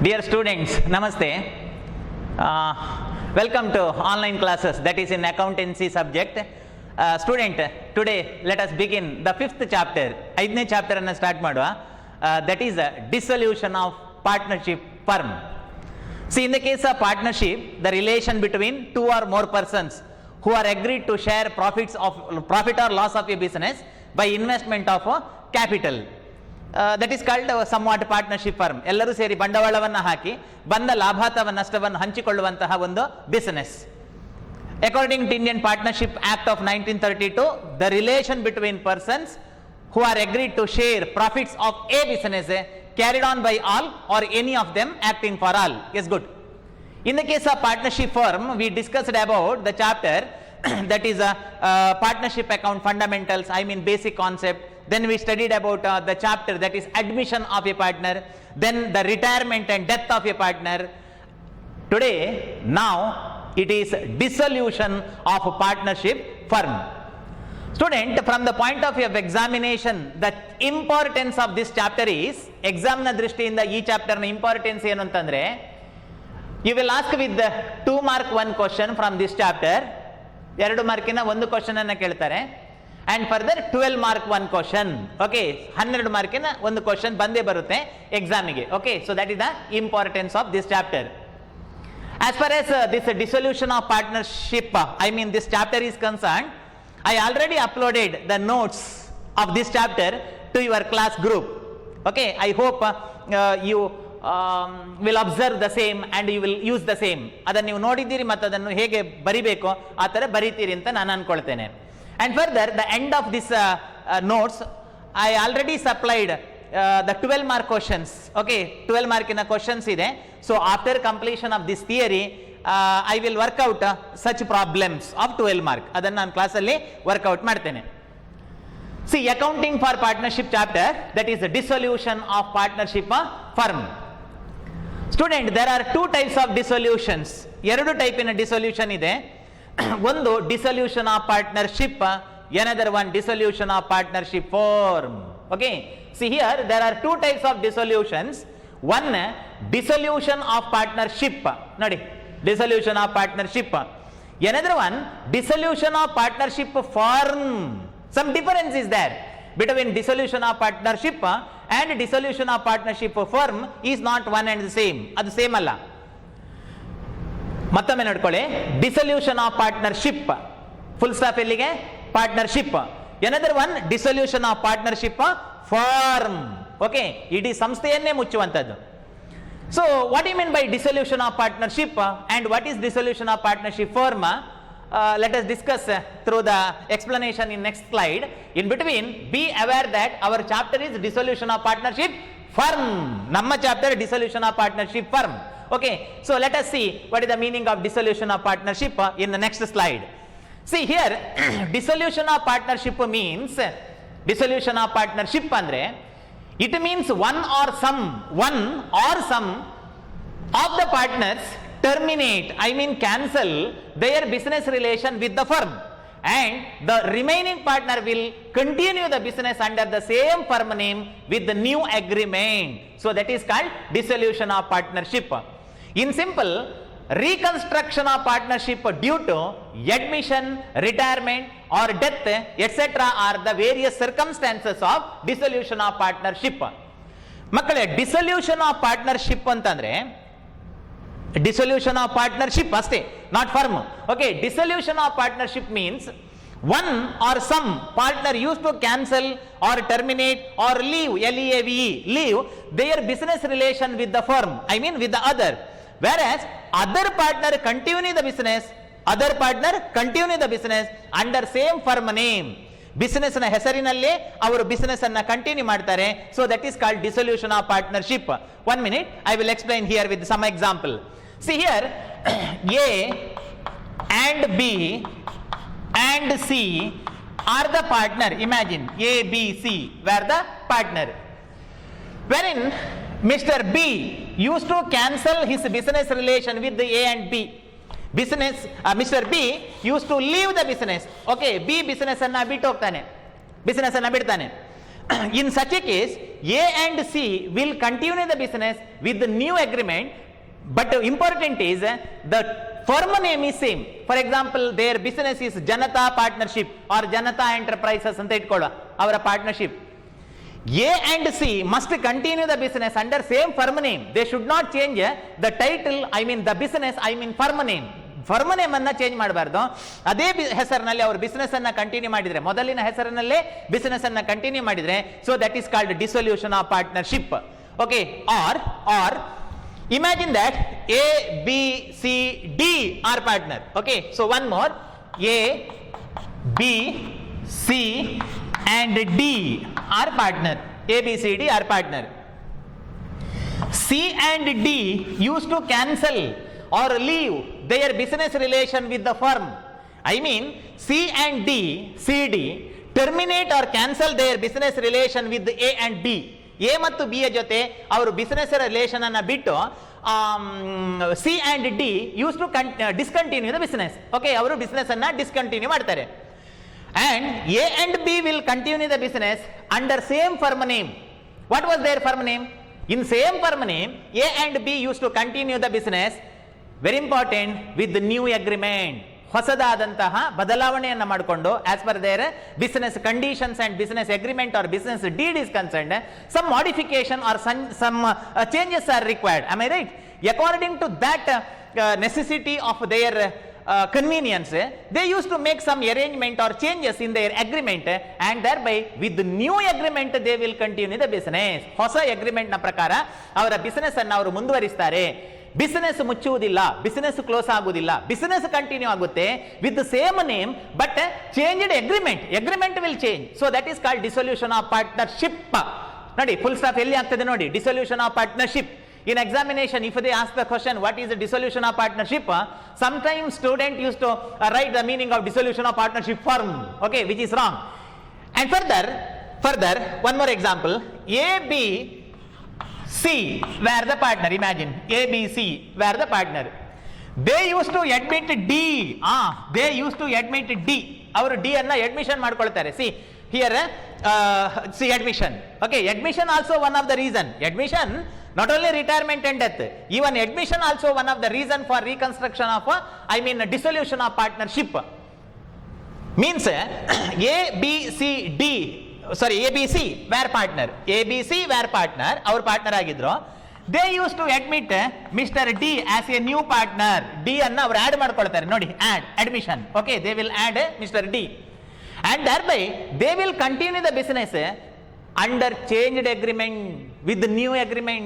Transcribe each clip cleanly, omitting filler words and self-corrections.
Dear students, Namaste. Welcome to online classes that is in accountancy subject. Student, today let us begin the fifth chapter. 5ನೇ chapter ಅನ್ನು start ಮಾಡುವ. That is dissolution of partnership firm. See, in the case of partnership, the relation between two or more persons who are agreed to share profit or loss of a business by investment of capital. That is called somewhat partnership firm. ಎಲ್ಲರೂ ಸೇರಿ ಬಂಡವಾಳವನ್ನು ಹಾಕಿ ಬಂದ ಲಾಭ ಅಥವಾ ನಷ್ಟವನ್ನು ಹಂಚಿಕೊಳ್ಳುವಂತಹ ಒಂದು business. According to Indian Partnership Act of 1932, the relation between persons who are agreed to share profits of a business carried on by all or any of them acting for all is good. In the case of partnership firm, we discussed about the chapter that is partnership account fundamentals, basic concept. Then we studied about the chapter that is admission of a partner, then the retirement and death of a partner. Today, now it is dissolution of a partnership firm. Student, from the point of view of examination, the importance of this chapter is, exam na drishtiinda ee chapter na importance ಏನು ಅಂತಂದ್ರೆ, you will ask with the 2 mark 1 question from this chapter, 2 ಮಾರ್ಕಿನ ಒಂದು question ಅನ್ನು ಕೇಳ್ತಾರೆ. And further 12 mark 1 question. Okay, 12 ಮಾರ್ಕಿನ ಒಂದು question ಬಂದೇ ಬರುತ್ತೆ ಎಕ್ಸಾಮಿಗೆ. Okay, so that is the importance of this chapter. As far as this dissolution of partnership, this chapter is concerned, I already uploaded the notes of this chapter to your class group. Okay, I hope you will observe the same and you will use the same. ಅದನ್ನು ನೀವು ನೋಡಿದ್ದೀರಿ ಮತ್ತು ಅದನ್ನು ಹೇಗೆ ಬರಿಬೇಕು ಆ ಥರ ಬರಿತೀರಿ ಅಂತ ನಾನು ಅನ್ಕೊಳ್ತೇನೆ. And further, the end of this notes, I already supplied the 12 mark questions. Okay, 12 markina questions ಇದೆ. So after completion of this theory, I will work out such problems of 12 mark. ಅದನ್ನು ನಾನು ಕ್ಲಾಸಲ್ಲಿ ವರ್ಕೌಟ್ ಮಾಡ್ತೇನೆ. See, accounting for partnership chapter, that is the dissolution of partnership firm. Student, there are 2 types of dissolutions. 2 ಟೈಪಿನ dissolution ಇದೆ. ಒಂದು dissolution of partnership, another one dissolution of partnership firm. Okay, see here there are 2 types of dissolutions. One, dissolution of partnership, ನೋಡಿ, dissolution of partnership. Another one, dissolution of partnership firm. Some difference is there between dissolution of partnership and dissolution of partnership firm is not one and the same. ಅದು same ಅಲ್ಲ. ಮತ್ತೊಮ್ಮೆ ನೋಡ್ಕೊಳ್ಳಿ, dissolution of partnership, full stop ಎಲ್ಲಿಗೆ, partnership. Another one dissolution of partnership firm. Okay, ಇಡೀ ಸಂಸ್ಥೆಯನ್ನೇ ಮುಚ್ಚುವಂಥದ್ದು. So what you mean by dissolution of partnership and what is dissolution of partnership firm? Let us discuss through the explanation in next slide. In between, be aware that our chapter is dissolution of partnership firm. Namma chapter dissolution of partnership firm. Okay, so let us see what is the meaning of dissolution of partnership in the next slide. See here, dissolution of partnership means, dissolution of partnership andre, it means one or some of the partners terminate, cancel their business relation with the firm, and the remaining partner will continue the business under the same firm name with the new agreement. So that is called dissolution of partnership. In simple, reconstruction of partnership due to admission, retirement or death etc. are the various circumstances of dissolution of partnership. ಮಕ್ಕಳೇ, dissolution of partnership ಅಂತಂದ್ರೆ dissolution of partnership ಅಷ್ಟೇ, not firm. Okay, dissolution of partnership means one or some partner used to cancel or terminate or leave, leave their business relation with the firm, with the other, whereas other partner continue the business under same firm name. Business ನ ಹೆಸರಿನಲ್ಲೇ ಅವರು business ಅನ್ನ continue ಮಾಡ್ತಾರೆ. So that is called dissolution of partnership. 1 minute, I will explain here with some example. See here, A and B and C are the partner. Imagine A, B, C were the partner, wherein Mr. B used to cancel his business relation with the A and B. Mr. B used to leave the business. Okay, B business ಅನ್ನ ಬಿಟ್ಟು ಹೋಗ್ತಾನೆ, business ಅನ್ನ ಬಿಡ್ತಾನೆ. in such a case, A and C will continue the business with the new agreement, but important is the firm name is same. For example, their business is Janata Partnership or Janata Enterprises anta itkolva avara partnership. A and C must continue the business under same firm name. They should not change the title, I mean the business, I mean firm name. Firm name ಅನ್ನ change ಮಾಡಬಾರ್ದು. ಅದೇ ಹೆಸರಿನಲ್ಲಿ ಅವರು business ಅನ್ನ continue ಮಾಡಿದ್ರೆ, ಮೊದಲಿನ ಹೆಸರಿನಲ್ಲೇ business ಅನ್ನ ಕಂಟಿನ್ಯೂ ಮಾಡಿದ್ರೆ, so that is called dissolution of partnership. Okay, or imagine that A, B, C, D are partner. Okay, so one more, A, B, C and D are partner. A, B, C, D are partner. C and D used to cancel or leave their business relation with the firm. I mean, C and D, CD terminate or cancel their business relation with A and B. A ಮತ್ತು B ಯ ಜೊತೆ ಅವರು business relation ಅನ್ನ ಬಿಟ್ಟು C and D used to discontinue the business. Okay, ಅವರು business ಅನ್ನ discontinue ಮಾಡ್ತಾರೆ. And A and B will continue the business under same firm name. What was their firm name? In same firm name, A and B used to continue the business. Very important, with the new agreement. ಹೊಸದಾದಂತಹ ಬದಲಾವಣೆಯನ್ನು ಮಾಡಿಕೊಂಡು as per their business conditions and business agreement or business deed is concerned, some modification or some changes are required. Am I right? According to that necessity of their convenience, they used to make some arrangement or changes in their agreement, and thereby with the new agreement they will continue the business. ಹೊಸ agreement ನ ಪ್ರಕಾರ ಅವರ business ಅನ್ನು ಅವರು ಮುಂದುವರಿಸ್ತಾರೆ. Business ಮುಚ್ಚುವುದಿಲ್ಲ, business close ಆಗುವುದಿಲ್ಲ, business continue ಆಗುತ್ತೆ with the same name but changed agreement will change. So that is called dissolution of partnership. ನೋಡಿ, full stop ಎಲ್ಲಿ ಆಗ್ತದೆ ನೋಡಿ, dissolution of partnership. In examination, if they ask the question, what is the dissolution of partnership? Sometimes student used to write the meaning of dissolution of partnership firm, okay, which is wrong. And further, one more example. A, B, C were the partner. Imagine A, B, C were the partner. They used to admit D. They used to admit D. ಅವರು D ಅನ್ನ admission ಮಾಡ್ಕೊಳ್ತಾರೆ. See here, C admission. Okay, admission also one of the reason. Admission, not only retirement and death, even admission also one of the reason for reconstruction of dissolution of partnership. Means A, B, C, D, sorry, A, B, C were partner. A, B, C were partner, our partner ಆಗಿದ್ರು. They used to admit Mr. D as a new partner. D ಅನ್ನ ಅವರು add ಮಾಡ್ಕೊಳ್ತಾರೆ ನೋಡಿ, admission. Okay, they will add Mr. D, and thereby they will continue the business under changed agreement with the new agreement.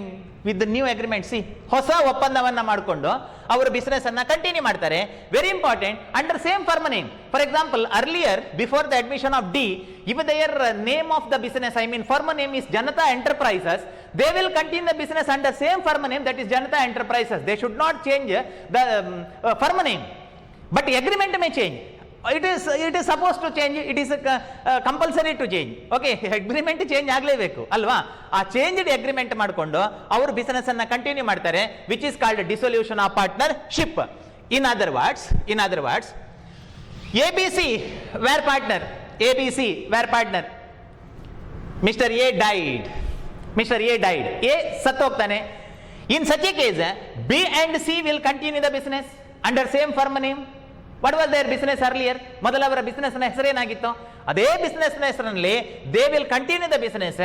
C ಹೊಸ ಒಪ್ಪಂದವನ್ನ ಮಾಡಿಕೊಂಡು ಅವರು business ಅನ್ನ continue ಮಾಡ್ತಾರೆ. Very important, under same firm name. For example, earlier before the admission of D, if their name of the business, firm name is Janata Enterprises, they will continue the business under same firm name, that is Janata Enterprises. They should not change the firm name, but agreement may change. It is supposed to change, it is compulsory to change. Okay, agreement change ಆಗಲೇಬೇಕು ಅಲ್ವಾ? ಆ changed agreement ಮಾಡಿಕೊಂಡು ಅವರು business ಅನ್ನ continue ಮಾಡ್ತಾರೆ, which is called dissolution of partnership. In other words, ABC were partner. ABC were partner. Mr. A died. A ಸತ್ತೋಗ್ತಾನೆ. In such a case, B and C will continue the business under same firm name. What was their business earlier? ಮೊದಲ ಅವರ business ನ ಹೆಸರೇನಾಗಿತ್ತು? ಅದೇ business ನ ಹೆಸರಿನಲ್ಲಿ they will continue the business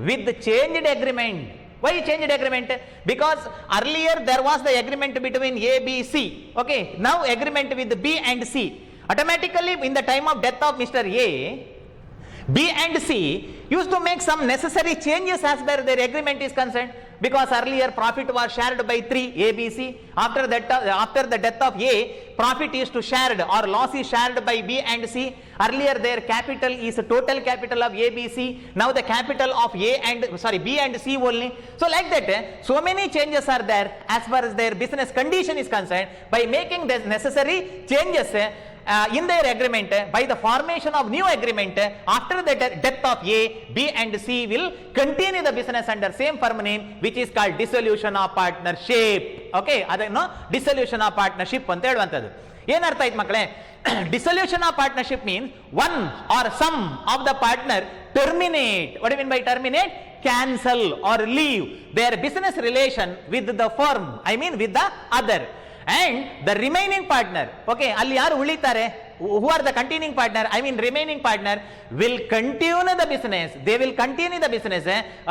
with the changed agreement. Why changed agreement? Because earlier there was the agreement between A, B, C. Okay, now agreement with B and C. Automatically, in the time of death of Mr. A, B and C used to make some necessary changes as per their agreement is concerned, because earlier profit was shared by 3 A, B, C. After the death of A, profit is to shared or loss is shared by B and C. Earlier their capital is total capital of A, B, C. Now the capital of B and C only. So like that, so many changes are there as far as their business condition is concerned. By making the necessary changes in their agreement, by the formation of new agreement, after the death of A, B and C will continue the business under same firm name, which is called dissolution of partnership. Okay, ಅದನ್ನು dissolution of partnership ಅಂತ ಹೇಳುವಂಥದ್ದು. ಏನರ್ಥ ಆಯ್ತು ಮಕ್ಕಳೇ? Dissolution of partnership means one or some of the partner terminate. What do you mean by terminate? Cancel or leave their business relation with the firm, I mean with the other. And the remaining partner, okay, ಅಲ್ಲಿ ಯಾರು ಉಳಿತಾರೆ, who are the continuing partner, I mean remaining partner, will continue the business, they will continue the business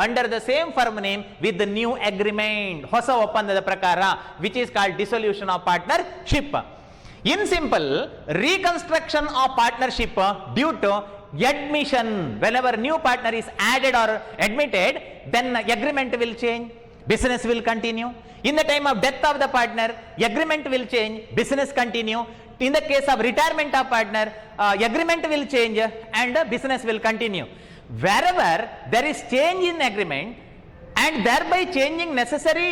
under the same firm name with the new agreement, ಹೊಸ ಒಪ್ಪಂದದ ಪ್ರಕಾರ, which is called dissolution of partnership. In simple, reconstruction of partnership due to admission, whenever new partner is added or admitted, then agreement will change, business will continue. In the time of death of the partner, agreement will change, business continue. In the case of retirement of partner, agreement will change and business will continue. Wherever there is change in agreement and thereby changing necessary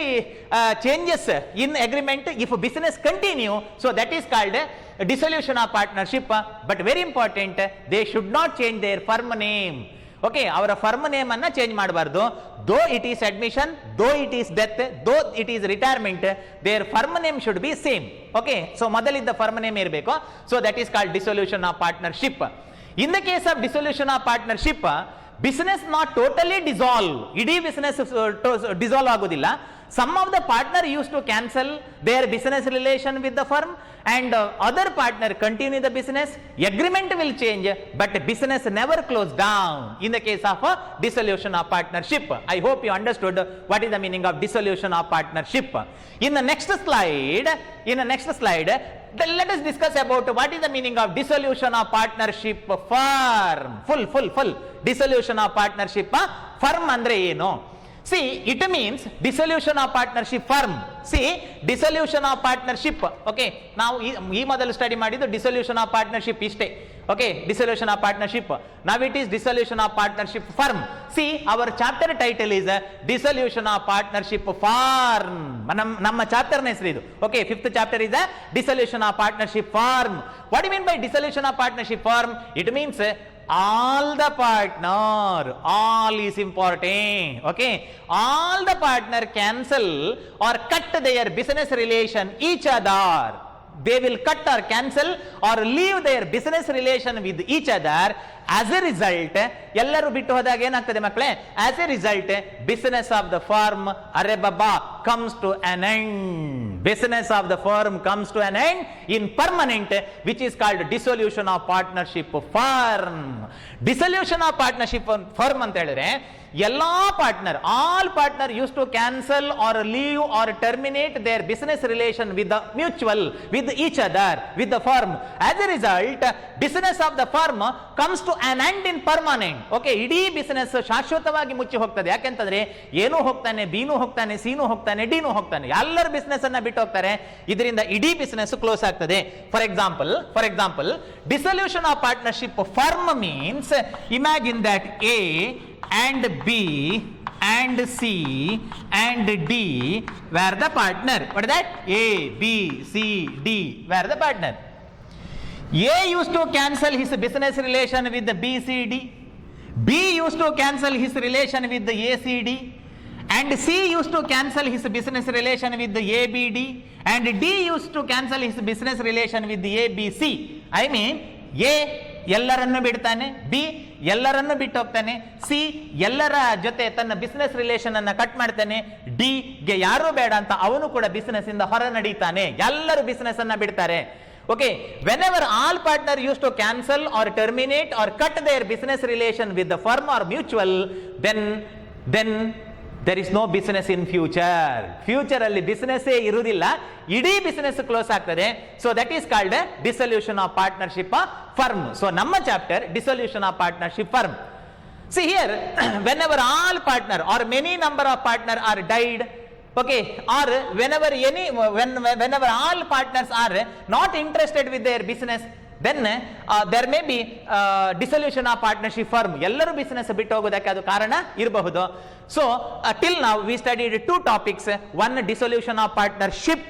changes in agreement, if business continue, so that is called dissolution of partnership. But very important, they should not change their firm name. Okay, ಅವರ firm name ಅನ್ನ change ಮಾಡಬಾರ್ದು. Though it is admission, though it is death, though it is retirement, their firm name should be same. Okay, so ಮೊದಲಿದ್ದ firm name ಇರಬೇಕು. So that is called dissolution of partnership. In the case of dissolution of partnership, business not totally dissolve, ಇಡೀ business dissolve ಆಗೋದಿಲ್ಲ. Some of the partner used to cancel their business relation with the firm and other partner continue the business. Agreement will change, but business never closed down in the case of a dissolution of partnership. I hope you understood what is the meaning of dissolution of partnership. In the next slide, let us discuss about what is the meaning of dissolution of partnership firm. Full dissolution of partnership firm andre ಏನು? See, it means dissolution of partnership firm. See, dissolution of partnership. Okay, ನಾವು ಈ ಮೊದಲು study ಮಾಡಿದ್ದು dissolution of partnership ಇಷ್ಟೇ. Okay, dissolution of partnership. Now it is dissolution of partnership firm. See, our chapter title is dissolution of partnership firm. ನಮ್ಮ chapter ನ ಹೆಸರು ಇದು. Okay, fifth chapter is dissolution of partnership firm. What do you mean by dissolution of partnership firm? It means all the partner, all is important. Okay, all the partner cancel or cut their business relation each other. They will cut or cancel or leave their business relation with each other. As a result, ಎಲ್ಲರೂ ಬಿಟ್ಟು ಹೋದಾಗ ಏನಾಗ್ತದೆ ಮಕ್ಕಳೇ? As a result, business of the firm ಅರೆ ಬಾಬಾ comes to an end. Business of the firm comes to an end in permanent, which is called dissolution of partnership firm. Dissolution of partnership firm ಅಂತ ಹೇಳಿದ್ರೆ ಎಲ್ಲಾ partner, all partner use to cancel or leave or terminate their business relation with the mutual, with each other, with the firm. As a result, business of the firm comes to an end in permanent. Okay, ಇಡೀ business ಶಾಶ್ವತವಾಗಿ ಮುಚ್ಚಿ ಹೋಗ್ತದೆ. ಯಾಕೆಂತಂದ್ರೆ ಏನೂ ಹೋಗ್ತಾನೆ, ಬಿನೂ ಹೋಗ್ತಾನೆ, ಸಿನೂ ಹೋಗ್ತಾನೆ, ಡಿನೂ ಹೋಗ್ತಾನೆ, ಎಲ್ಲರ ಬಿಸಿನೆಸ್ ಅನ್ನ ಬಿಟ್ಟು ಹೋಗ್ತಾರೆ. ಇದರಿಂದ ಇಡೀ ಬಿಸಿನೆಸ್ ಕ್ಲೋಸ್ ಆಗ್ತದೆ. For example, dissolution of partnership firm means, imagine that A and B and C and D were the partner. What is that? A, B, C, D were the partner. A used to cancel his business relation with the B, C, D. B used to cancel his relation with the A, C, D. And C used to cancel his business relation with the A, B, D. And D used to cancel his business relation with the A, B, C. I mean, A ಎಲ್ಲರನ್ನು ಬಿಡ್ತಾನೆ, B ಎಲ್ಲರನ್ನು ಬಿಟ್ಟು ಹೋಗ್ತಾನೆ, C ಎಲ್ಲರ ಜೊತೆ ತನ್ನ business relation ಅನ್ನ cut ಮಾಡ್ತಾನೆ, ಡಿ ಗೆ ಯಾರು ಬೇಡ ಅಂತ ಅವನು ಕೂಡ ಬಿಸಿನೆಸ್ ಇಂದ ಹೊರ ನಡೀತಾನೆ. ಎಲ್ಲರೂ ಬಿಸಿನೆಸ್ ಅನ್ನ ಬಿಡ್ತಾರೆ. Okay, whenever all partner used to cancel or terminate or cut their business relation with the firm or mutual, then there is no business in future. Future ಅಲ್ಲಿ ಬಿಸಿನೆಸ್ ಇರುವುದಿಲ್ಲ, ಇಡೀ ಬಿಸಿನೆಸ್ ಕ್ಲೋಸ್ ಆಗ್ತದೆ. So that is called dissolution of partnership firm. So ನಮ್ಮ chapter dissolution of partnership firm. See here, whenever all partner or many number of partner are died, okay, or whenever all partners are not interested with their business, then there may be dissolution of partnership firm. ಎಲ್ಲರೂ business ಬಿಟ್ಟು ಹೋಗೋದಕ್ಕೆ ಅದು ಕಾರಣ ಇರಬಹುದು. So till now we studied two topics. One, dissolution of partnership,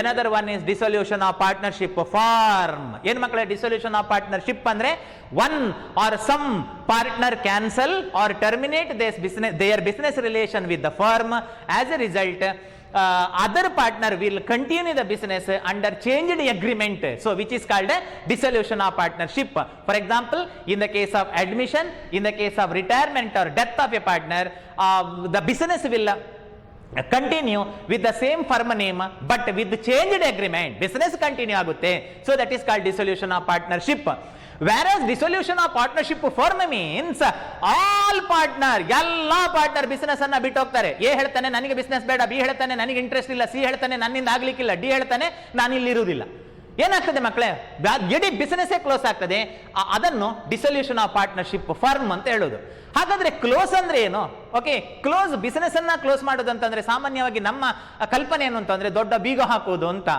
another one is dissolution of partnership firm. ಏನು ಮಕ್ಕಳೇ dissolution of partnership ಅಂದ್ರೆ one or some partner cancel or terminate their business relation with the firm. As a result, other partner will continue the business under changed agreement, so which is called a dissolution of partnership. For example, in the case of admission, in the case of retirement or death of a partner, the business will continue with the same firm name but with changed agreement. Business continue agutte, so that is called dissolution of partnership. Whereas dissolution of partnership firm means all partner, ಎಲ್ಲ partner business ಅನ್ನ ಬಿಟ್ಟು ಹೋಗ್ತಾರೆ. A ಹೇಳ್ತಾನೆ ನನಗೆ business ಬೇಡ, B ಹೇಳ್ತಾನೆ ನನಗೆ interest ಇಲ್ಲ, ಸಿ ಹೇಳ್ತಾನೆ ನನ್ನಿಂದ ಆಗ್ಲಿಕ್ಕಿಲ್ಲ, ಡಿ ಹೇಳ್ತಾನೆ ನಾನು ಇಲ್ಲಿ ಇರುವುದಿಲ್ಲ. ಏನಾಗ್ತದೆ ಮಕ್ಕಳೇ, ಇಡೀ ಬಿಸಿನೆಸ್ ಕ್ಲೋಸ್ ಆಗ್ತದೆ. ಅದನ್ನು ಡಿಸಲ್ಯೂಷನ್ ಆಫ್ ಪಾರ್ಟ್ನರ್ಶಿಪ್ ಫರ್ಮ್ ಅಂತ ಹೇಳೋದು. ಹಾಗಾದ್ರೆ ಕ್ಲೋಸ್ ಅಂದ್ರೆ ಏನು? ಓಕೆ, ಕ್ಲೋಸ್ ಬಿಸಿನೆಸ್ ಅನ್ನ ಕ್ಲೋಸ್ ಮಾಡೋದು ಅಂತಂದ್ರೆ ಸಾಮಾನ್ಯವಾಗಿ ನಮ್ಮ ಕಲ್ಪನೆ ಏನು ಅಂತಂದ್ರೆ ದೊಡ್ಡ ಬೀಗ ಹಾಕೋದು ಅಂತ.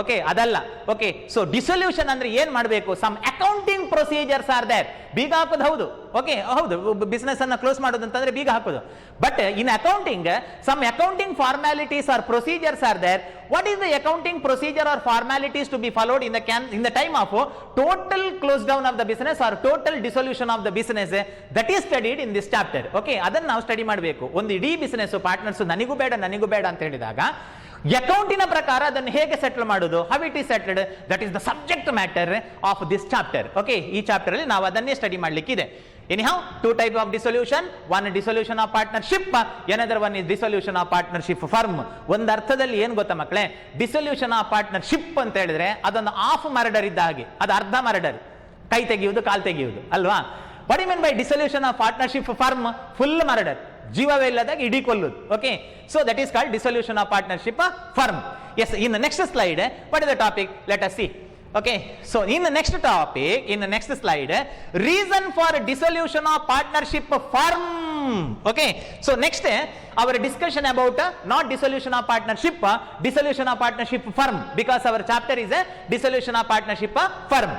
ಓಕೆ, ಅದಲ್ಲ. ಓಕೆ, ಸೊ ಡಿಸಲ್ಯೂಷನ್ ಅಂದ್ರೆ ಏನ್ ಮಾಡಬೇಕು? Some accounting procedures are there. ಬೀಗ ಹಾಕೋದು ಹೌದು, ಓಕೆ ಹೌದು, ಬಿಸ್ನೆಸ್ ಅನ್ನ ಕ್ಲೋಸ್ ಮಾಡೋದು ಅಂತಂದ್ರೆ ಬೀಗ ಹಾಕೋದು. But in accounting some accounting formalities or procedures are there. What is the accounting procedure or formalities to be followed in the time of total close down of the business or total dissolution of the business? That is studied in this chapter. Okay, ಅದನ್ನು ನಾವು study ಮಾಡಬೇಕು. ಒಂದು ಇಡೀ business partners ನನಗೂ ಬೇಡ ಅಂತ ಹೇಳಿದಾಗ ಅಕೌಂಟಿನ ಪ್ರಕಾರ ಅದನ್ನು ಹೇಗೆ ಸೆಟಲ್ ಮಾಡೋದು, how it is settled, that is the subject matter of this chapter. Okay, ಈ ಚಾಪ್ಟರ್ ಅಲ್ಲಿ ನಾವು ಅದನ್ನೇ study ಮಾಡ್ಲಿಕ್ಕಿದೆ. Anyhow, two type of dissolution, one dissolution of partnership, another one is dissolution of partnership firm. ಒಂದು ಅರ್ಥದಲ್ಲಿ ಏನು ಗೊತ್ತಾ ಮಕ್ಕಳೇ, dissolution of partnership ಅಂತ ಹೇಳಿದ್ರೆ ಅದೊಂದು ಹಾಫ್ ಮರ್ಡರ್ ಇದ್ದ ಹಾಗೆ, ಅದು ಅರ್ಧ ಮರ್ಡರ್, ಕೈ ತೆಗೆಯುವುದು ಕಾಲು ತೆಗೆಯುವುದು ಅಲ್ವಾ. What you mean by dissolution of partnership firm? Full murder, ಜೀವವೇ ಇಲ್ಲದಾಗ ಇಡೀ ಕೊಲ್ಲುದು. Okay, so that is called dissolution of partnership firm. Yes, in the next slide what is the topic? Let us see. Okay, so in the next topic, in the next slide, reason for dissolution of partnership firm. Okay, so next our discussion about not dissolution of partnership, dissolution of partnership firm, because our chapter is a dissolution of partnership firm.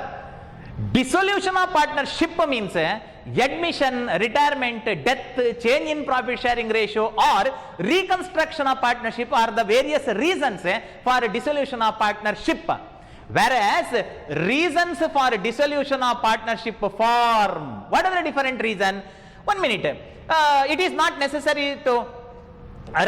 Dissolution of partnership means admission, retirement, death, change in profit sharing ratio or reconstruction of partnership are the various reasons for dissolution of partnership. Whereas reasons for dissolution of partnership firm, what are the different reason? 1 minute. It is not necessary to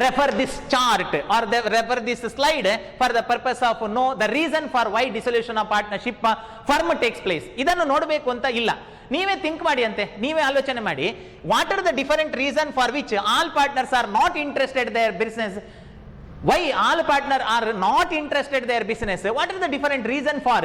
refer this chart or refer this slide for the purpose of know the reason for why dissolution of partnership firm takes place. ಇದನ್ನು ನೋಡಬೇಕು ಅಂತ ಇಲ್ಲ, ನೀವೇ think ಮಾಡಿ ಅಂತೆ, ನೀವೇ ಆಲೋಚನೆ ಮಾಡಿ. What are the different reason for which all partners are not interested their business? Why all partners are not interested their business? What is the different reason for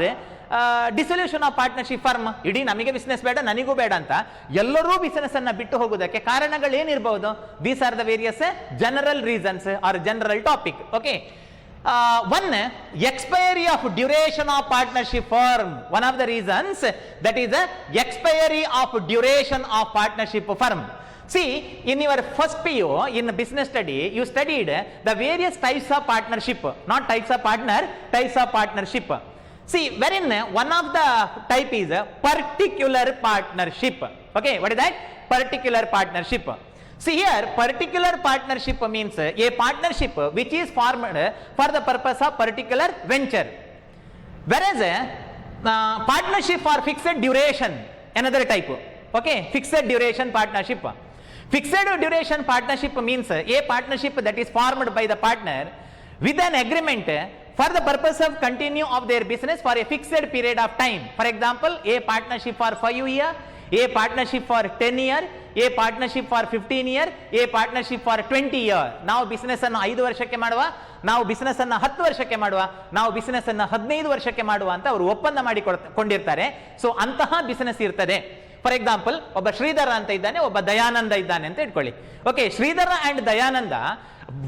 dissolution of partnership firm? ಇಡೀ ನಮಗೆ business ಬೇಡ, ನನಗೂ ಬೇಡ ಅಂತ ಎಲ್ಲರೂ business ಅನ್ನ ಬಿಟ್ಟು ಹೋಗುವುದಕ್ಕೆ ಕಾರಣಗಳು ಏನಿರಬಹುದು? These are the various general reasons or general topic. Okay, one, expiry of duration of partnership firm. One of the reasons that is expiry of duration of partnership firm. See, in your first PO in business study, you studied the various types of partnership, not types of partner, types of partnership. See, wherein one of the type is particular partnership. Okay, what is that? Particular partnership. See here, particular partnership means a partnership which is formed for the purpose of particular venture. Whereas partnership for fixed duration, another type. Okay, fixed duration partnership. Fixed duration partnership means a partnership that is formed by the partner with an agreement for the purpose of continue of their business for a fixed period of time. For example, a partnership for 5 years, a partnership for 10 years, a partnership for 15 years, a partnership for 20 years. ನಾವು business ಅನ್ನು 5 ವರ್ಷಕ್ಕೆ ಮಾಡುವ, ನಾವು business ಅನ್ನು 10 ವರ್ಷಕ್ಕೆ ಮಾಡುವ, ನಾವು business ಅನ್ನು 15 ವರ್ಷಕ್ಕೆ ಮಾಡುವ ಅಂತ ಅವರು ಒಪ್ಪಂದ ಮಾಡಿಕೊಂಡಿರ್ತಾರೆ. ಸೊ ಅಂತಹ ಬಿಸ್ನೆಸ್ ಇರ್ತದೆ. ಫಾರ್ ಎಕ್ಸಾಂಪಲ್, ಒಬ್ಬ ಶ್ರೀಧರ ಅಂತ ಇದ್ದಾನೆ, ಒಬ್ಬ ದಯಾನಂದ ಇದ್ದಾನೆ ಅಂತ ಇಟ್ಕೊಳ್ಳಿ. Okay, Sridhar and Dayanand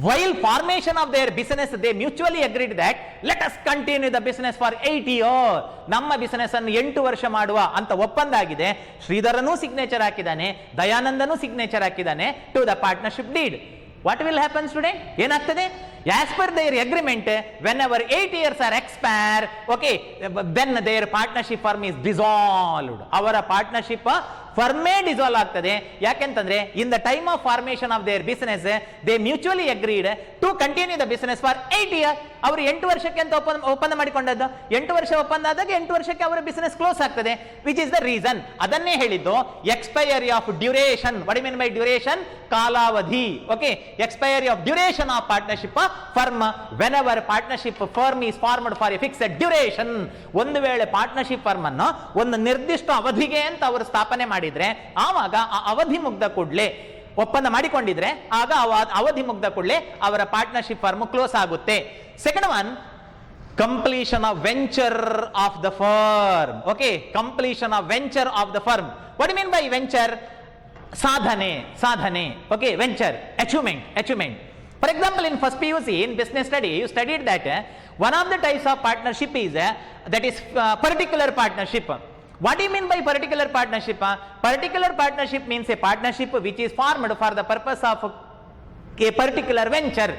while formation of their business they mutually agreed that let us continue the business for 8 years. ನಮ್ಮ ಬಿಸಿನೆಸ್ ಅನ್ನು 8 ವರ್ಷ ಮಾಡುವ ಅಂತ ಒಪ್ಪಂದ ಆಗಿದೆ. ಶ್ರೀಧರನೂ ಸಿಗ್ನೇಚರ್ ಹಾಕಿದ್ದಾನೆ, ದಯಾನಂದನೂ ಸಿಗ್ನೇಚರ್ ಹಾಕಿದ್ದಾನೆ to the partnership deed. What will happen today? ಏನಾಗ್ತದೆ? As per their agreement, whenever 8 years are expire, okay, then their partnership firm is dissolved. ಅವರ ಪಾರ್ಟ್ನರ್ಶಿಪ್ ಫರ್ಮೇ ಡಿಸಾಲ್ವ್ ಆಗ್ತದೆ. ಯಾಕೆಂತಂದ್ರೆ in the time of formation of their business they mutually agreed to continue the business for 8 years. ಅವರು 8 ವರ್ಷಕ್ಕೆ ಅಂತ ಒಪ್ಪಂದ ಮಾಡಿಕೊಂಡದ್ದು. 8 ವರ್ಷ ಒಪ್ಪಂದ ಆದಾಗ 8 ವರ್ಷಕ್ಕೆ ಅವರ ಬಿಸಿನೆಸ್ ಕ್ಲೋಸ್ ಆಗ್ತದೆ, ವಿಚ್ ಇಸ್ ದ ರೀಸನ್. ಅದನ್ನೇ ಹೇಳಿದ್ದು expiry of duration. What you mean by duration? ಕಾಲಾವಧಿ. Okay, expiry of duration of partnership firm whenever partnership firm is formed for a fixed duration. ಒಂದು ವೇಳೆ partnership firm ಅನ್ನು ಒಂದು ನಿರ್ದಿಷ್ಟ ಅವಧಿಗೆ ಅಂತ ಅವರು ಸ್ಥಾಪನೆ ಮಾಡಿದ್ರೆ, ಆವಾಗ ಆ ಅವಧಿ ಮುಗ್ದ ಕೂಡಲೇ ಒಪ್ಪಂದ ಮಾಡಿಕೊಂಡಿದ್ರೆ ಆಗ ಅವಧಿ ಮುಗ್ದ ಕೂಡಲೇ ಅವರ ಪಾರ್ಟ್ನರ್ಶಿಪ್ ಫರ್ಮ್ ಕ್ಲೋಸ್ ಆಗುತ್ತೆ. Second one, completion of venture of the firm. Okay, completion of venture of the firm. What do you mean by venture? sadhane. Okay, venture, achievement. For example, in first PUC in business study you studied that one of the types of partnership is that is particular partnership. What do you mean by particular partnership? Particular partnership means a partnership which is formed for the purpose of a particular venture.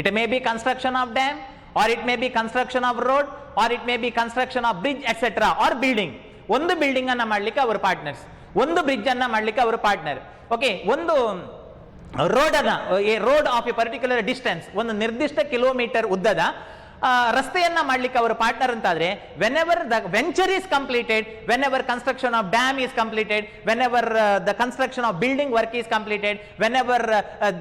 It may be construction of dam, or it may be construction of road, or it may be construction of bridge, etc. or building. ಒಂದು building ಅನ್ನ ಮಾಡ್ಲಿಕ್ಕೆ ಅವರು partners, ಒಂದು bridge ಅನ್ನ ಮಾಡ್ಲಿಕ್ಕೆ ಅವರು partner. Okay, ಒಂದು road ಅನ್ನ, a road of a particular distance, ಒಂದು ನಿರ್ದಿಷ್ಟ ಕಿಲೋಮೀಟರ್ ಉದ್ದದ ರಸ್ತೆಯನ್ನ ಮಾಡ್ಲಿಕ್ಕೆ ಅವರು ಪಾರ್ಟ್ನರ್ ಅಂತಾದ್ರೆ, whenever the venture is completed, whenever construction of dam is completed, whenever the construction of building work is completed, whenever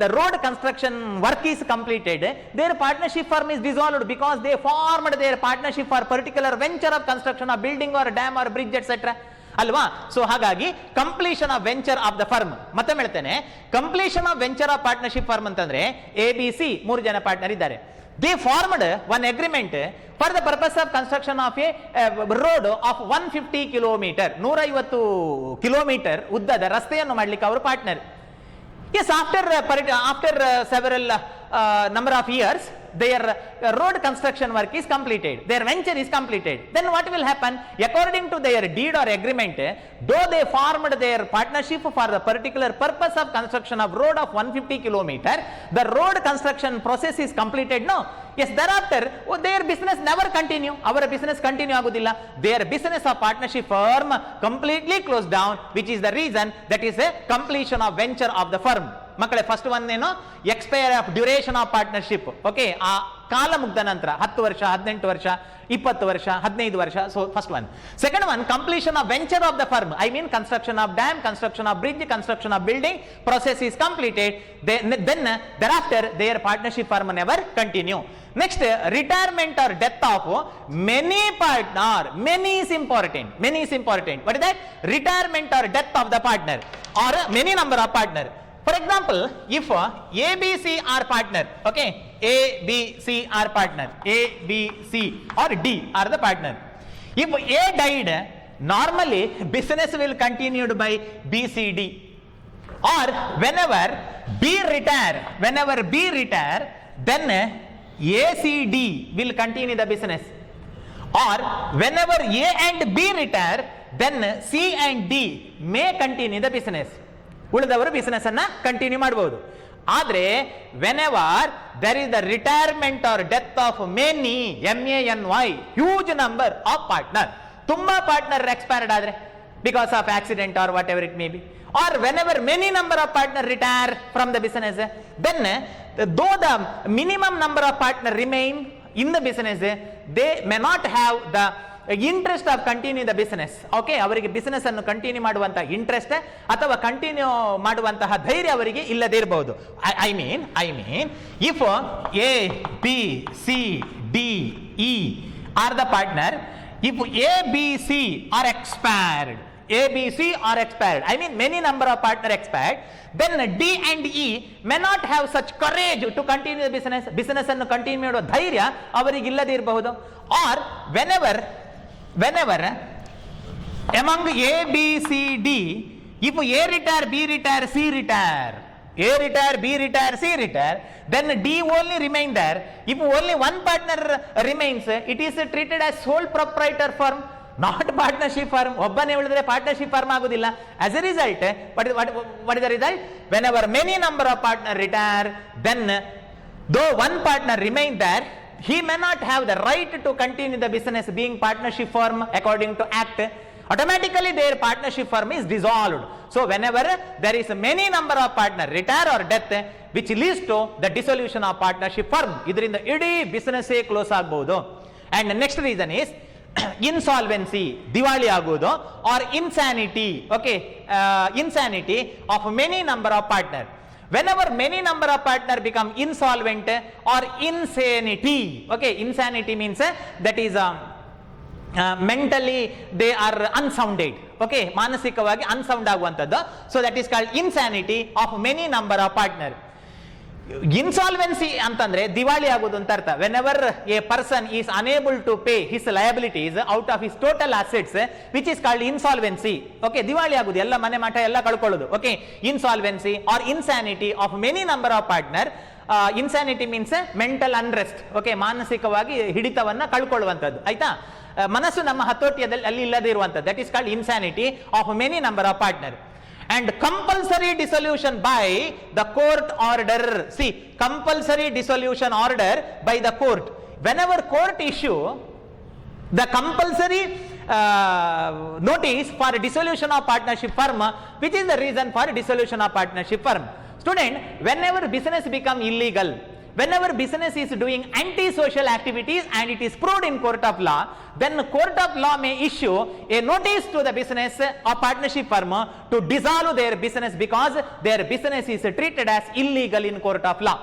the road construction work is completed, their partnership firm is dissolved because they formed their partnership for particular venture of construction of building or dam or bridge etcetera ಅಲ್ವಾ. So ಹಾಗಾಗಿ completion of venture of the firm. ಮತ್ತೆ ಹೇಳ್ತೇನೆ, completion of venture of partnership firm ಅಂತಂದ್ರೆ ABC 3 ಜನ partner ಇದ್ದಾರೆ. They formed one agreement for the purpose of construction of a road of 150 kilometer, 150 kilometre ಉದ್ದದ ರಸ್ತೆಯನ್ನು ಮಾಡಲಿಕ್ಕೆ ಅವರು partner. Yes, after several number of years, their road construction work is completed, their venture is completed. Then what will happen? According to their deed or agreement, though they formed their partnership for the particular purpose of construction of road of 150 kilometer, the road construction process is completed. No, yes, thereafter their business never continue. Our business continue agudilla. Their business of partnership firm completely closed down, which is the reason that is a completion of venture of the firm. ಮಕ್ಕಳೇ, first one ಏನು? Expire of duration of partnership. Okay, ಆ ಕಾಲ ಮುಗ್ದ ನಂತರ 10 ವರ್ಷ, 18 ವರ್ಷ, 20 ವರ್ಷ, 15 ವರ್ಷ. So first one. Second one, completion of venture of the firm. I mean construction of dam, construction of bridge, construction of building process is completed. Then thereafter their partnership firm never continue. Next, retirement or death of many partner. Many is important. What is that? Retirement or death of the partner or many number of partner. For example, if ABC are partner, okay, ABC are partner, A, B, C or D are the partner. If A died, normally business will continued by B, C, D. Or whenever B retire, then A, C, D will continue the business. Or whenever A and B retire, then C and D may continue the business. ಉಳಿದವರು business ಅನ್ನ continue ಮಾಡಬಹುದು. ಆದ್ರೆ whenever there is the retirement or death of many, MANY, huge number of partner, ತುಂಬಾ partner expired ಆದ್ರೆ because of accident or whatever it may be, or whenever many number of partner retire from the business, then though the minimum number of partner remain in the business, they may not have the interest of continue the business. Okay, ಅವರಿಗೆ business ಅನ್ನು continue ಮಾಡುವಂತಹ interest ಅಥವಾ continue ಮಾಡುವಂತಹ ಧೈರ್ಯ ಅವರಿಗೆ ಇಲ್ಲದೇ ಇರಬಹುದು. I mean if A, B, C, D, E are the partner, if A, B, C are expired, I mean many number of partner expired, then D and E may not have such courage to continue the business ಅನ್ನು continue ಮಾಡುವ ಧೈರ್ಯ ಅವರಿಗೆ ಇಲ್ಲದೇ ಇರಬಹುದು. Or whenever among A, B, C, D, if A retire, B retire, C retire, A retire, B retire, C retire, then D only remain there. If only one partner remains, it is treated as sole proprietor firm, not partnership firm. ಒಬ್ಬನೇ ಉಳಿದ್ರೆ partnership firm ಆಗುದಿಲ್ಲ. As a result, what is the result? Whenever many number of partner retire, then though one partner remain there, he may not have the right to continue the business being partnership firm according to act. automatically their partnership firm is dissolved. So whenever there is many number of partner retire or death, which leads to the dissolution of partnership firm, ಇದರಿಂದ ಇಡೀ business close ಆಗಬಹುದು. And next reason is insolvency, ದಿವಾಳಿ ಆಗುವುದು, or insanity. Okay, insanity of many number of partner. Whenever many number of partner become insolvent or insanity, okay, insanity means that is mentally they are unsounded, okay, ಮಾನಸಿಕವಾಗಿ unsound ಆಗುವಂಥದ್ದು. So that is called insanity of many number of partner. Insolvency ಅಂತಂದ್ರೆ ದಿವಾಳಿ ಆಗೋದು ಅಂತ ಅರ್ಥ. Whenever a person is unable to pay his liabilities out of his total assets, which is called insolvency. Okay, ದಿವಾಳಿ ಆಗುದು, ಎಲ್ಲ ಮನೆ ಮಠ ಎಲ್ಲ ಕಳ್ಕೊಳ್ಳೋದು. Okay, insolvency or insanity of many number of partner. Insanity means mental unrest. Okay, ಮಾನಸಿಕವಾಗಿ ಹಿಡಿತವನ್ನ ಕಳ್ಕೊಳ್ಳುವಂಥದ್ದು. ಆಯ್ತಾ, ಮನಸ್ಸು ನಮ್ಮ ಹತೋಟಿಯದಲ್ಲಿ ಅಲ್ಲಿ ಇಲ್ಲದೆ ಇರುವಂಥದ್ದು. That is called insanity of many number of partner. And compulsory dissolution by the court order. See, compulsory dissolution order by the court. Whenever court issue the compulsory notice for dissolution of partnership firm, which is the reason for dissolution of partnership firm. Student, whenever business become illegal, whenever business is doing anti-social activities and it is proved in court of law, then court of law may issue a notice to the business or partnership firm to dissolve their business because their business is treated as illegal in court of law.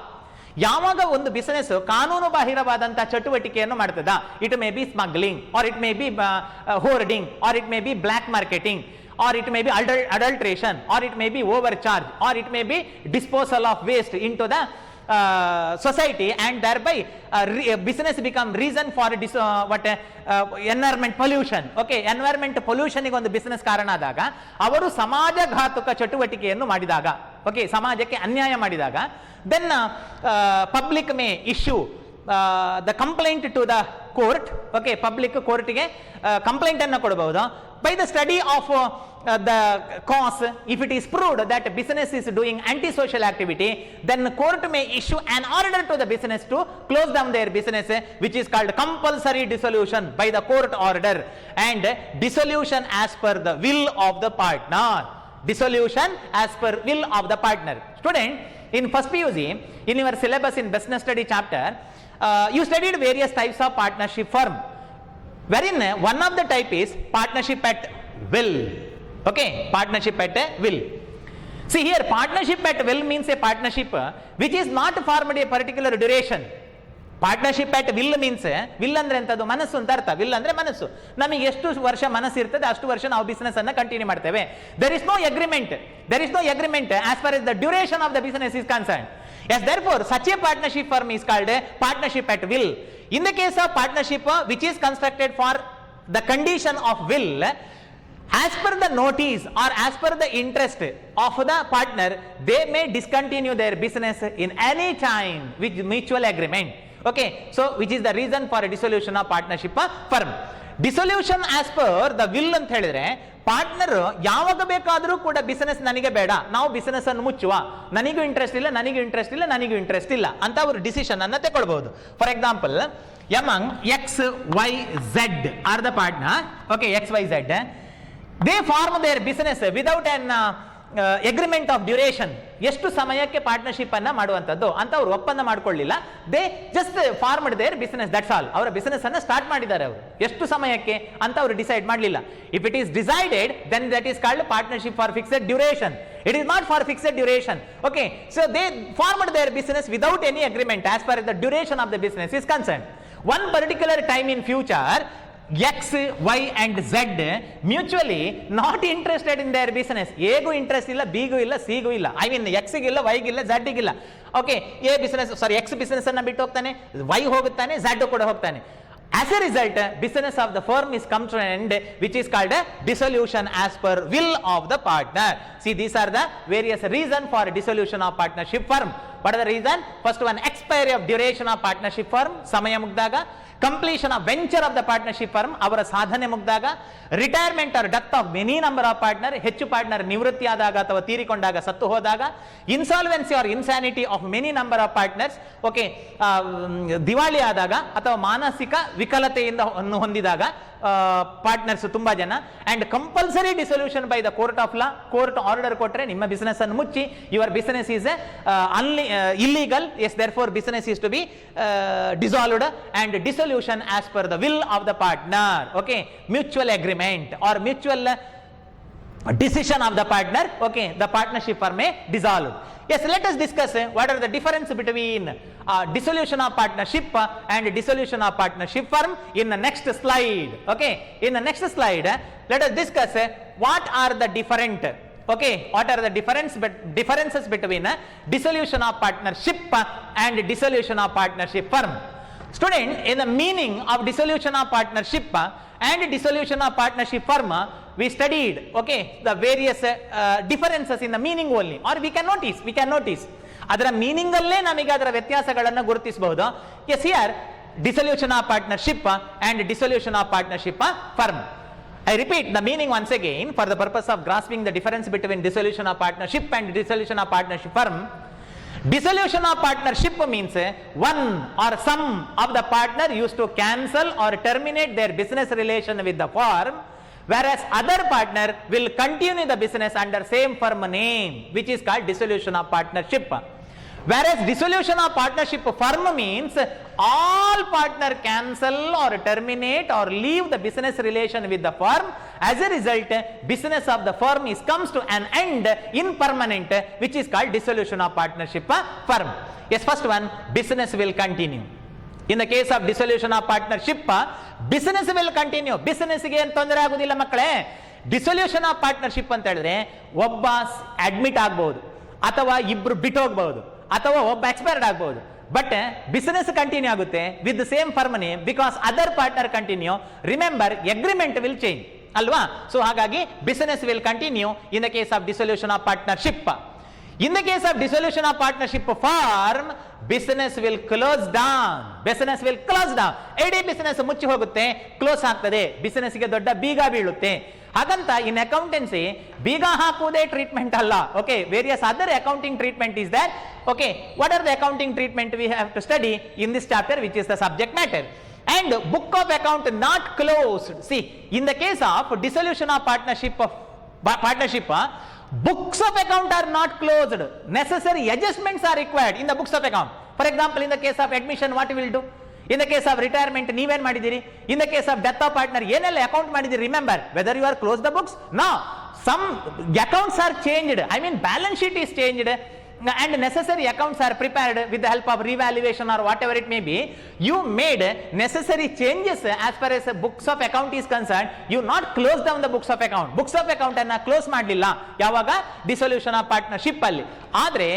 ಯಾವಾಗ ಒಂದು business ಕಾನೂನು ಬಾಹಿರವಾದಂತಹ ಚಟುವಟಿಕೆಯನ್ನು ಮಾಡ್ತದ, it may be smuggling, or it may be hoarding, or it may be black marketing, or it may be adulteration, or it may be overcharge, or it may be disposal of waste into the society, and thereby business become reason for environment pollution. Okay, environment pollution ಗೆ ಒಂದು business ಕಾರಣ ಆದಾಗ, ಅವರು ಸಮಾಜಘಾತುಕ ಚಟುವಟಿಕೆಯನ್ನು ಮಾಡಿದಾಗ, okay, ಸಮಾಜಕ್ಕೆ ಅನ್ಯಾಯ ಮಾಡಿದಾಗ, then public may issue the complaint to the court. Okay, public ಕೋರ್ಟ್ಗೆ ಕಂಪ್ಲೇಂಟ್ ಅನ್ನು ಕೊಡಬಹುದು. By the study of the cause, if it is proved that business is doing antisocial activity, then court may issue an order to the business to close down their business, which is called compulsory dissolution by the court order. And dissolution as per the will of the partner. Dissolution as per will of the partner. Student, in first PUC, in your syllabus in business study chapter, you studied various types of partnership firm, wherein one of the type is partnership at will. Okay, partnership at will. See here, partnership at will means a partnership which is not formed a particular duration. Partnership at will means, will ಅಂದ್ರೆ ಎಂತದ್ದು, ಮನಸ್ಸು ಅಂತ ಅರ್ಥ. Will ಅಂದ್ರೆ ಮನಸ್ಸು. ನಮಗೆ ಎಷ್ಟು ವರ್ಷ ಮನಸ್ಸು ಇರ್ತದೆ ಅಷ್ಟು ವರ್ಷ ನಾವು ಬಿಸಿನೆಸ್ ಅನ್ನ ಕಂಟಿನ್ಯೂ ಮಾಡ್ತೇವೆ. there is no agreement as far as the duration of the business is concerned. Yes, therefore such a partnership firm is called a partnership at will. In the case of partnership which is constructed for the condition of will, as per the notice or as per the interest of the partner, they may discontinue their business in any time with mutual agreement. Okay, so which is the reason for a dissolution of partnership firm. Dissolution as per the will ಅಂತ ಹೇಳಿದ್ರೆ, partner ಯಾವಾಗ ಬೇಕಾದರೂ ಕೂಡ business ನನಗೆ ಬೇಡ, ನಾವು business ಅನ್ನು ಮುಚ್ಚುವ, ನನಗೂ ಇಂಟ್ರೆಸ್ಟ್ ಇಲ್ಲ, ನನಗೂ ಇಂಟ್ರೆಸ್ಟ್ ಇಲ್ಲ, ನನಗೂ ಇಂಟ್ರೆಸ್ಟ್ ಇಲ್ಲ ಅಂತ ಅವರು ಡಿಸಿಷನ್ ಅನ್ನ ತಗೊಳ್ಬಹುದು. For example, among XYZ are the partner, okay, XYZ, they form their business without an agreement of duration. ಎಷ್ಟು ಸಮಯಕ್ಕೆ ಪಾರ್ಟ್ನರ್ಶಿಪ್ ಅನ್ನ ಮಾಡುವಂತದ್ದು ಅಂತ ಅವರು ಒಪ್ಪಂದ ಮಾಡ್ಕೊಳ್ಳಿಲ್ಲ. They just formed their business, that's all. ಅವರ ಬಿಸಿನೆಸ್ ಅನ್ನ ಸ್ಟಾರ್ಟ್ ಮಾಡಿದ್ದಾರೆ. ಅವರು ಎಷ್ಟು ಸಮಯಕ್ಕೆ ಅಂತ ಅವರು ಡಿಸೈಡ್ ಮಾಡಲಿಲ್ಲ. If it is decided, then that is called partnership for fixed duration. It is not for fixed duration. Okay, so they formed their business without any agreement as for the duration of the business is concern. One particular time in future, X, Y and Z mutually not interested in their business. ಎಗೂ interest ಇಲ್ಲ, ಬಿಗೂ ಇಲ್ಲ, ಸಿಗೂ ಇಲ್ಲ. I mean ಎಕ್ಸ್ಗಿಲ್ಲ, ವೈಗಿಲ್ಲ, ಝಡ್ಗಿಲ್ಲ. Okay, A business, sorry X business ಅನ್ನ ಬಿಟ್ಟು ಹೋಗ್ತಾನೆ, ವೈ ಹೋಗುತ್ತಾನೆ, ಝಡ್ ಕೂಡ ಹೋಗ್ತಾನೆ. As a result, business of the firm is come to an end, which is called a dissolution as per will of the partner. See, these are the various reasons for dissolution of partnership firm. What are the reason? First one, expiry of duration of partnership firm, ಸಮಯ ಮುಗ್ದಾಗ. Completion of venture of the partnership firm, ಅವರ ಸಾಧನೆ ಮುಗ್ದಾಗ. Retirement or death of many number of partner, ಹೆಚ್ಚು partner ನಿವೃತ್ತಿ ಆದಾಗ ಅಥವಾ ತೀರಿಕೊಂಡಾಗ, ಸತ್ತು ಹೋದಾಗ. Insolvency or insanity of many number of partners, okay, ದಿವಾಳಿ ಆದಾಗ ಅಥವಾ ಮಾನಸಿಕ ವಿಕಲತೆಯಿಂದ ಹೊಂದಿದಾಗ. ಪಾರ್ಟ್ನರ್ಸ್ ತುಂಬಾ ಜನ. And compulsory dissolution by the court of law. Court order ಕೊಟ್ರೆ ನಿಮ್ಮ ಬಿಸಿನೆಸ್ ಅನ್ನು ಮುಚ್ಚಿ, your business is illegal, as therefore business is to be dissolved and dissolution as per the will of the partner. Okay, mutual agreement or mutual decision of the partner. Okay, the partnership firm may dissolve. Yes, let us discuss what are the difference between dissolution of partnership and dissolution of partnership firm in the next slide. Okay, in the next slide let us discuss what are the different, okay, what are the differences between dissolution of partnership and dissolution of partnership firm. Student, in the meaning of dissolution of partnership and dissolution of partnership firm, we studied, okay, the various differences in the meaning only, or we can notice ಅದರ meaning ಅಲ್ಲೇ ನಮಗೆ ಅದರ ವ್ಯತ್ಯಾಸಗಳನ್ನು ಗುರುತಿಸಬಹುದು. Yes, here dissolution of partnership and dissolution of partnership firm. I repeat the meaning once again for the purpose of grasping the difference between dissolution of partnership and dissolution of partnership firm. Dissolution of partnership means one or some of the partner used to cancel or terminate their business relation with the firm, whereas other partner will continue the business under same firm name, which is called dissolution of partnership. Whereas dissolution of partnership firm means all partner cancel or terminate or leave the business relation with the firm. As a result, business of the firm comes to an end in permanent, which is called dissolution of partnership firm. Yes, first one, business will continue. In the case of dissolution of partnership, business will continue. business ಗೆ ಏನು ತೊಂದರೆ ಆಗುದಿಲ್ಲ ಮಕ್ಕಳೇ. Dissolution of partnership ಅಂತ ಹೇಳಿದ್ರೆ ಒಬ್ಬ admit ಆಗಬಹುದು, ಅಥವಾ ಇಬ್ರು ಬಿಟ್ಟು ಹೋಗಬಹುದು, ಅಥವಾ ಒಬ್ಬ ಎಕ್ಸ್ಪೈರ್ಡ್ ಆಗಬಹುದು. ಬಟ್ ಬಿಸಿನೆಸ್ ಕಂಟಿನ್ಯೂ ಆಗುತ್ತೆ with same firm name, because other partner continue. Remember, agreement will change ಅಲ್ವಾ? ಸೊ ಹಾಗಾಗಿ business will continue in the case of dissolution of partnership. In the case of dissolution of partnership firm, business will close down. Business will close down. ಇಡೀ business ಮುಚ್ಚಿ ಹೋಗುತ್ತೆ, close ಆಗ್ತದೆ, ಬಿಸಿನೆಸ್ಗೆ ದೊಡ್ಡ ಬೀಗ ಬೀಳುತ್ತೆ. ಹಾಗಂತ ಇನ್ ಅಕೌಂಟೆನ್ಸಿ ಬೀಗ ಹಾಕುವುದೇ ಟ್ರೀಟ್ಮೆಂಟ್ ಅಲ್ಲ. Okay, various other accounting treatment is that. Okay, what are the accounting treatment we have to study in this chapter, which is the subject matter. And book of account not closed. See, in the case of dissolution of partnership, books of account are not closed. Necessary adjustments are required in the books of account. For example, in the case of admission, what you will do? In the case of retirement, ನೀವೇನ್ ಮಾಡಿದಿರಿ? In the case of death of partner, ಏನೆಲ್ಲ account ಮಾಡಿದಿರಿ? Remember, whether you are closed the books? No. Some accounts are changed. I mean, balance sheet is changed, and necessary accounts are prepared with the help of revaluation or whatever it may be. You made necessary changes as far as books of account is concerned. You not close down the books of account. Books of account ಅನ್ನ close ಮಾಡಲಿಲ್ಲ. ಯಾವಾಗ? Dissolution of partnership ಅಲ್ಲಿ. ಆದ್ರೆ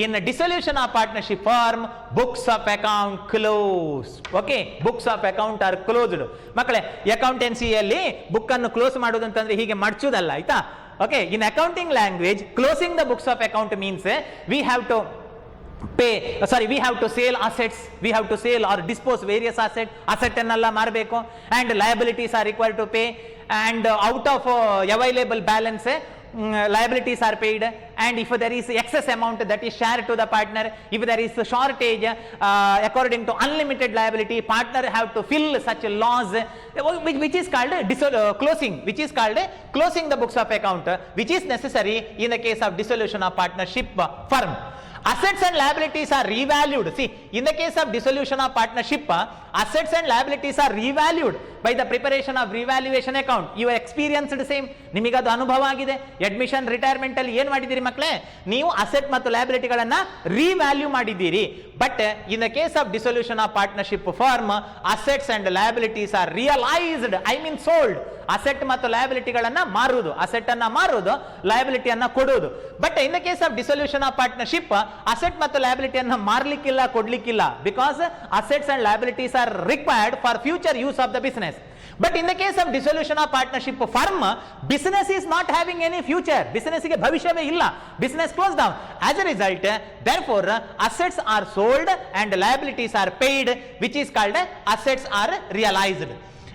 in dissolution of partnership firm, books of account close. Okay, books of account are closed. ಮಕ್ಕಳೇ, ಅಕೌಂಟೆನ್ಸಿಯಲ್ಲಿ book ಅನ್ನು close ಮಾಡೋದು ಅಂತಂದ್ರೆ ಹೀಗೆ ಮಡ್ಚುದಲ್ಲ, ಆಯ್ತಾ? Okay, in accounting language, closing the books of account means we have to we have to sell assets, we have to sell or dispose various asset ಅನ್ನೆಲ್ಲ ಮಾರಬೇಕು, and liabilities are required to pay, and out of available balance liabilities are paid, and if there is excess amount that is shared to the partner, if there is a shortage according to unlimited liability, partner have to fill such a loss, which is called closing, which is called closing the books of account, which is necessary in the case of dissolution of partnership firm. Assets and liabilities are revalued. See, in the case of dissolution of partnership, assets and liabilities are revalued by the preparation of revaluation account. You experienced the same. ನಿಮಗೆ ಅದು ಅನುಭವ ಆಗಿದೆ. Admission, retirement ಅಲ್ಲಿ ಏನ್ ಮಾಡಿದ್ದೀರಿ ಮಕ್ಕಳೇ? ನೀವು asset ಮತ್ತು ಲಯಬಿಲಿಟಿಗಳನ್ನ ರಿವ್ಯಾಲ್ಯೂ ಮಾಡಿದ್ದೀರಿ. But in the case of dissolution of partnership firm, assets and liabilities are realised, I mean sold. Asset ಮತ್ತು ಲಯಬಿಲಿಟಿಗಳನ್ನ ಮಾರುವುದು, ಅಸೆಟ್ ಅನ್ನ ಮಾರುವುದು, ಲಯಬಿಲಿಟಿಯನ್ನ ಕೊಡುವುದು. But in the case of dissolution of partnership, asset ಮತ್ತು ಲಯಬಿಲಿಟಿಯನ್ನ ಮಾರ್ಲಿಕ್ಕಿಲ್ಲ, ಕೊಡ್ಲಿಕ್ಕಿಲ್ಲ. Because assets and liabilities are required for future use of the business. But in the case of dissolution of partnership firm, business is not having any future. Business ಗೆ ಭವಿಷ್ಯವೇ ಇಲ್ಲ. Business closed down. As a result, therefore, assets are sold and liabilities are paid, which is called assets are realized.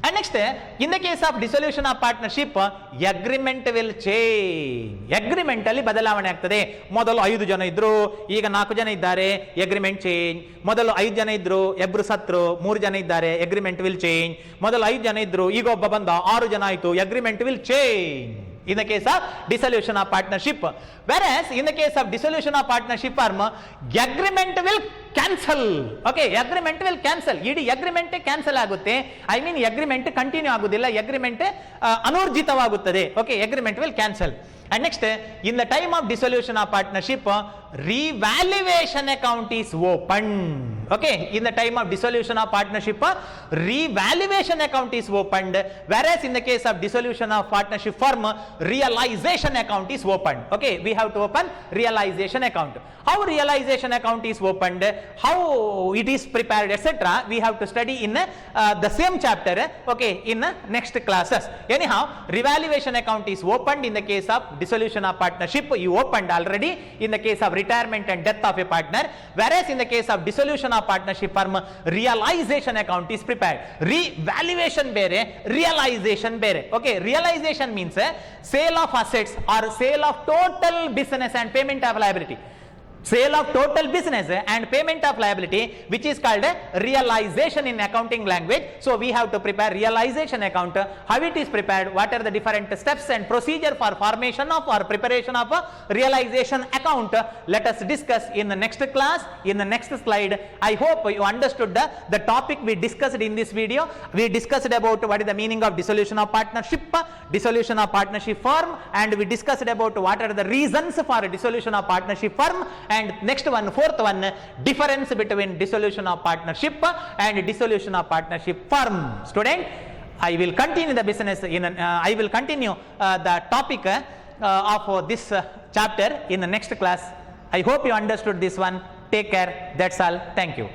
And next, in the case of dissolution of partnership, agreement will change. Agreement ಅಲ್ಲಿ ಬದಲಾವಣೆ ಆಗ್ತದೆ. ಮೊದಲು 5 ಜನ ಇದ್ರು, ಈಗ 4 ಜನ ಇದ್ದಾರೆ, agreement change. ಮೊದಲು 5 ಜನ ಇದ್ರು, ಇಬ್ರು ಸತ್ರು, 3 ಜನ ಇದ್ದಾರೆ, agreement will change. ಮೊದಲು 5 ಜನ ಇದ್ರು, ಈಗ ಒಬ್ಬ ಬಂದ, 6 ಜನ ಆಯ್ತು, agreement will change. In the case of dissolution of partnership, whereas in the case of dissolution of partnership firm, agreement will cancel. Okay, agreement will cancel. ಇಡೀ agreement cancel ಆಗುತ್ತೆ. I mean agreement continue ಆಗುವುದಿಲ್ಲ, agreement ಅನೂರ್ಜಿತವಾಗುತ್ತದೆ. Okay, agreement will cancel. And next, in the time of dissolution of partnership, revaluation account is opened. Okay, in the time of dissolution of partnership, revaluation account is opened, whereas in the case of dissolution of partnership firm, realization account is opened. Okay, we have to open realization account. How realization account is opened, how it is prepared, etc., we have to study in the same chapter. Okay, in next classes. Anyhow, revaluation account is opened in the case of dissolution of partnership. You opened already in the case of retirement and death of a partner, whereas in the case of dissolution of partnership firm, realization account is prepared. Revaluation bere, realization bere. Okay, realization means sale of assets or sale of total business and payment of liability. Sale of total business and payment of liability, which is called realization in accounting language. So we have to prepare realization account. How it is prepared, what are the different steps and procedure for formation of or preparation of a realization account, let us discuss in the next class, in the next slide. I hope you understood the topic we discussed in this video. We discussed about what is the meaning of dissolution of partnership, dissolution of partnership firm, and we discussed about what are the reasons for dissolution of partnership firm. And next one, fourth one, difference between dissolution of partnership and dissolution of partnership firm. Student, I will continue the business I will continue the topic of this chapter in the next class. I hope you understood this one. Take care. That's all. Thank you.